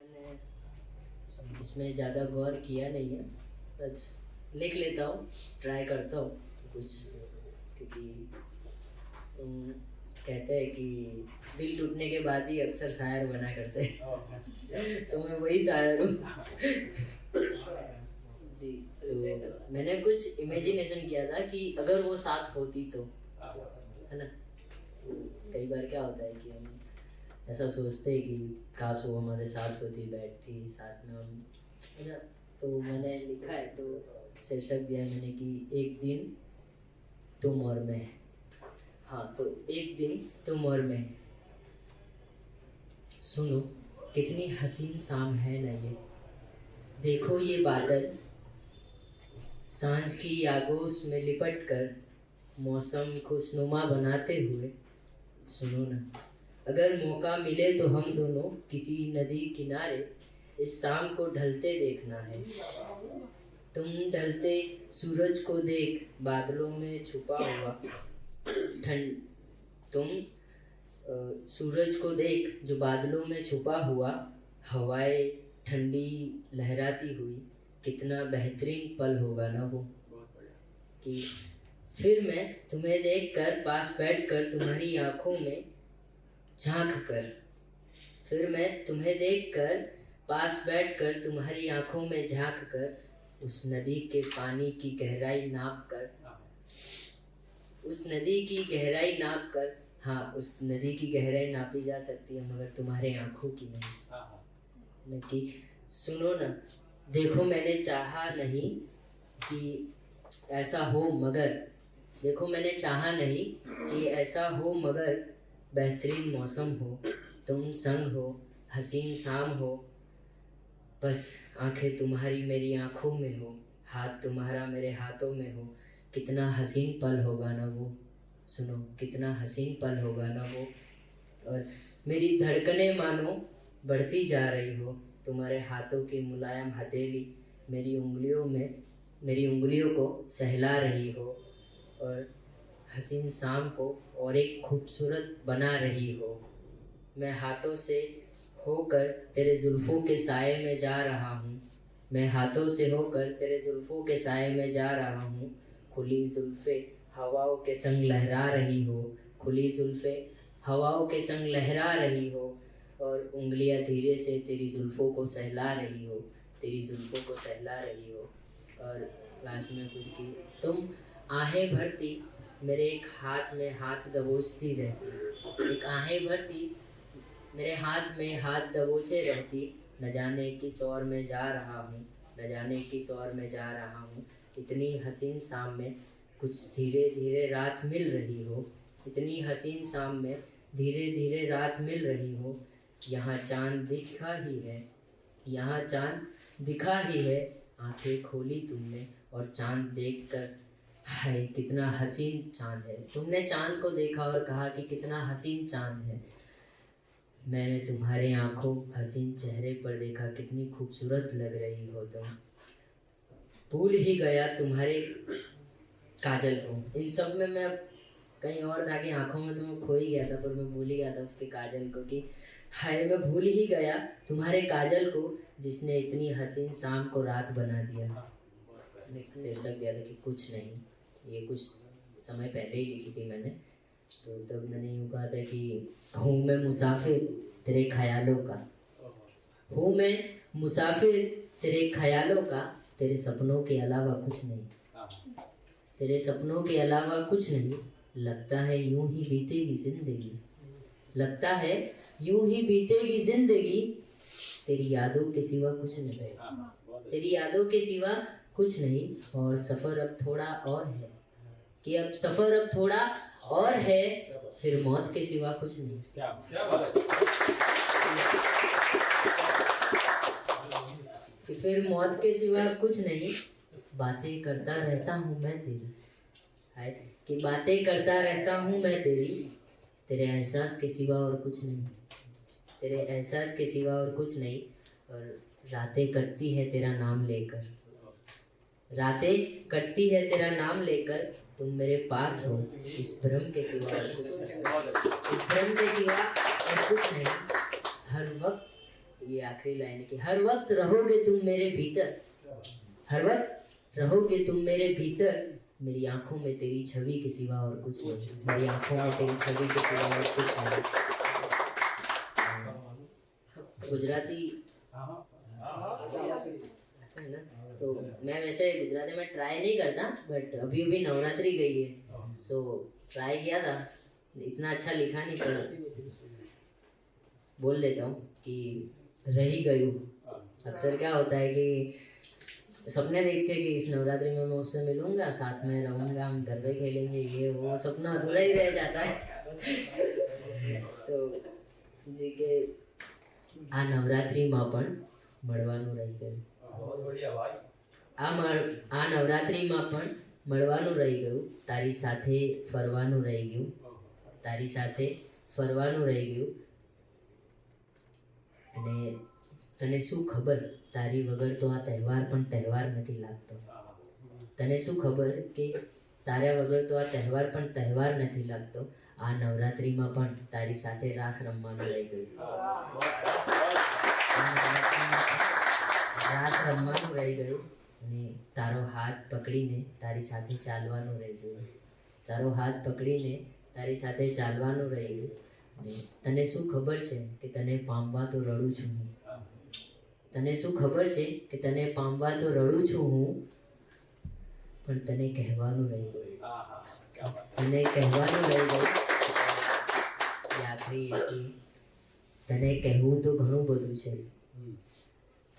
मैंने इसमें ज़्यादा गौर किया नहीं है, बस लिख लेता हूँ, ट्राई करता हूँ कुछ, क्योंकि कहते हैं कि दिल टूटने के बाद ही अक्सर शायर बना करते हैं तो मैं वही शायर हूँ जी। तो मैंने कुछ इमेजिनेशन किया था कि अगर वो साथ होती तो, है ना। कई बार क्या होता है कि हम ऐसा सोचते हैं कि काश वो हमारे साथ होती, बैठती साथ में हम, अच्छा। तो मैंने लिखा है, तो शीर्षक दिया मैंने कि एक दिन तुम और मैं। हाँ, तो एक दिन तुम और मैं। सुनो कितनी हसीन शाम है ना ये, देखो ये बादल सांझ की आगोश में लिपट कर मौसम खुशनुमा बनाते हुए। सुनो ना, अगर मौका मिले तो हम दोनों किसी नदी किनारे इस शाम को ढलते देखना है। तुम ढलते सूरज को देख बादलों में छुपा हुआ ठंड, तुम सूरज को देख जो बादलों में छुपा हुआ, हवाएं ठंडी लहराती हुई, कितना बेहतरीन पल होगा ना वो। कि फिर मैं तुम्हें देखकर पास बैठकर तुम्हारी आंखों में झांक कर, फिर मैं तुम्हें देखकर पास बैठकर तुम्हारी आंखों में झांक कर उस नदी के पानी की गहराई नाप कर, उस नदी की गहराई नाप कर, हाँ उस नदी की गहराई नापी जा सकती है मगर तुम्हारे आंखों की नहीं। कि सुनो ना, देखो मैंने चाहा नहीं कि ऐसा हो मगर, देखो मैंने चाहा नहीं कि ऐसा हो मगर बेहतरीन मौसम हो, तुम संग हो, हसीन शाम हो, बस आंखें तुम्हारी मेरी आंखों में हो, हाथ तुम्हारा मेरे हाथों में हो, कितना हसीन पल होगा ना वो। सुनो कितना हसीन पल होगा ना वो। और मेरी धड़कनें मानो बढ़ती जा रही हो, तुम्हारे हाथों की मुलायम हथेली मेरी उंगलियों में, मेरी उंगलियों को सहला रही हो और हसीन शाम को और एक खूबसूरत बना रही हो। मैं हाथों से होकर तेरे जुल्फ़ों के साए में जा रहा हूँ, मैं हाथों से होकर तेरे जुल्फ़ों के साए में जा रहा हूँ। खुली जुल्फ़े हवाओं के संग लहरा रही हो, खुली जुल्फ़े हवाओं के संग लहरा रही हो और उंगलियां धीरे से तेरी जुल्फ़ों को सहला रही हो, तेरी जुल्फ़ों को सहला रही हो। और लास्ट में कुछ की तुम आहें भरती मेरे एक हाथ में हाथ दबोचती रहती, एक आहें भरती मेरे हाथ में हाथ दबोचे रहती, न जाने किस ओर में जा रहा हूँ, न जाने किस ओर में जा रहा हूँ। इतनी हसीन शाम में कुछ धीरे धीरे रात मिल रही हो, इतनी हसीन शाम में धीरे धीरे रात मिल रही हो। यहाँ चाँद दिखा ही है, यहाँ चाँद दिखा ही है, आंखें खोली तुमने और चाँद देखकर हाय कितना हसीन चाँद है। तुमने चाँद को देखा और कहा कि कितना हसीन चाँद है। मैंने तुम्हारे आंखों हसीन चेहरे पर देखा, कितनी खूबसूरत लग रही हो तुम। भूल ही गया तुम्हारे काजल को। इन सब में मैं कहीं और था कि आंखों में तो मैं खो ही गया था, पर मैं भूल ही गया था उसके काजल को कि हाय मैं भूल ही गया तुम्हारे काजल को, जिसने इतनी हसीन शाम को रात बना दिया। मैंने शीर्षक दिया था कि कुछ नहीं, ये कुछ समय पहले ही लिखी थी मैंने। तो तब मैंने यूँ कहा था कि हूँ मैं मुसाफिर तेरे ख्यालों का, हूँ मैं मुसाफिर तेरे ख्यालों का, तेरे सपनों के अलावा कुछ नहीं, तेरे सपनों के अलावा कुछ नहीं। लगता है यूं ही बीतेगी जिंदगी, लगता है यूं ही बीतेगी जिंदगी, तेरी यादों के सिवा कुछ नहीं, तेरी यादों के सिवा कुछ नहीं। और सफ़र अब थोड़ा और है, कि अब सफ़र अब थोड़ा और है, फिर मौत के सिवा कुछ नहीं। क्या बात है। कि फिर मौत के सिवा कुछ नहीं, बातें करता रहता हूँ मैं तेरी, है कि बातें करता रहता हूँ मैं तेरी, तेरे एहसास के सिवा और कुछ नहीं, तेरे एहसास के सिवा और कुछ नहीं। और रातें कटती है तेरा नाम लेकर, रातें कटती है तेरा नाम लेकर, तुम मेरे पास हो, इस भ्रम के सिवा और कुछ नहीं, इस भ्रम के सिवा और कुछ नहीं। हर वक्त ये आखिरी लाइन है कि हर वक्त रहोगे तुम मेरे भीतर, हर वक्त रहोगे तुम मेरे भीतर, मेरी आंखों में तेरी छवि के सिवा और कुछ नहीं, मेरी आंखों में तेरी छवि के सिवा और कुछ नहीं। गुजराती है ना, तो मैं वैसे गुजराती में ट्राई नहीं करता, बट अभी अभी नवरात्रि गई है, सो ट्राई किया था, इतना अच्छा लिखा नहीं, पर बोल लेता हूँ कि रही गई हूँ। अक्सर क्या होता है कि सपने देखते हैं कि इस नवरात्रि में मैं उससे मिलूंगा, साथ में रहूंगा, हम गरबे खेलेंगे, ये वो सपना अधूरा ही रह जाता है। तो जी के આ નવરાત્રિમાં પણ મળવાનું રહી ગયું, આ નવરાત્રિમાં પણ મળવાનું રહી ગયું, તારી સાથે ફરવાનું રહી ગયું, તારી સાથે ફરવાનું રહી ગયું, અને તને શું ખબર તારી વગર તો આ તહેવાર પણ તહેવાર નથી લાગતો, તને શું ખબર કે તારા વગર તો આ તહેવાર પણ તહેવાર નથી લાગતો, આ નવરાત્રિમાં પણ તારી સાથે રાસ રમવાનું રહી ગયું, રાસ રમવાનું રહી ગયું, અને તારો હાથ પકડીને તારી સાથે ચાલવાનું રહી ગયું, તારો હાથ પકડીને તારી સાથે ચાલવાનું રહી ગયું, અને તને શું ખબર છે કે તને પામવા તો રડું છું હું, તને શું ખબર છે કે તને પામવા તો રડું છું હું, પણ તને કહેવાનું રહી ગયું, તને કહેવાનું રહી ગયું, એ આખરી હતી, તને કહેવું તો ઘણું બધું છે,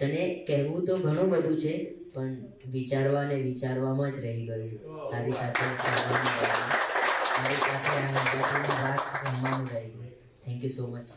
તને કહેવું તો ઘણું બધું છે, પણ વિચારવા ને વિચારવામાં જ રહી ગયું, તારી સાથે ફરવાનું રહી ગયું, તારી સાથે આ નવરાત્રિનો રાસ રમવાનું રહી ગયું. Thank you so much.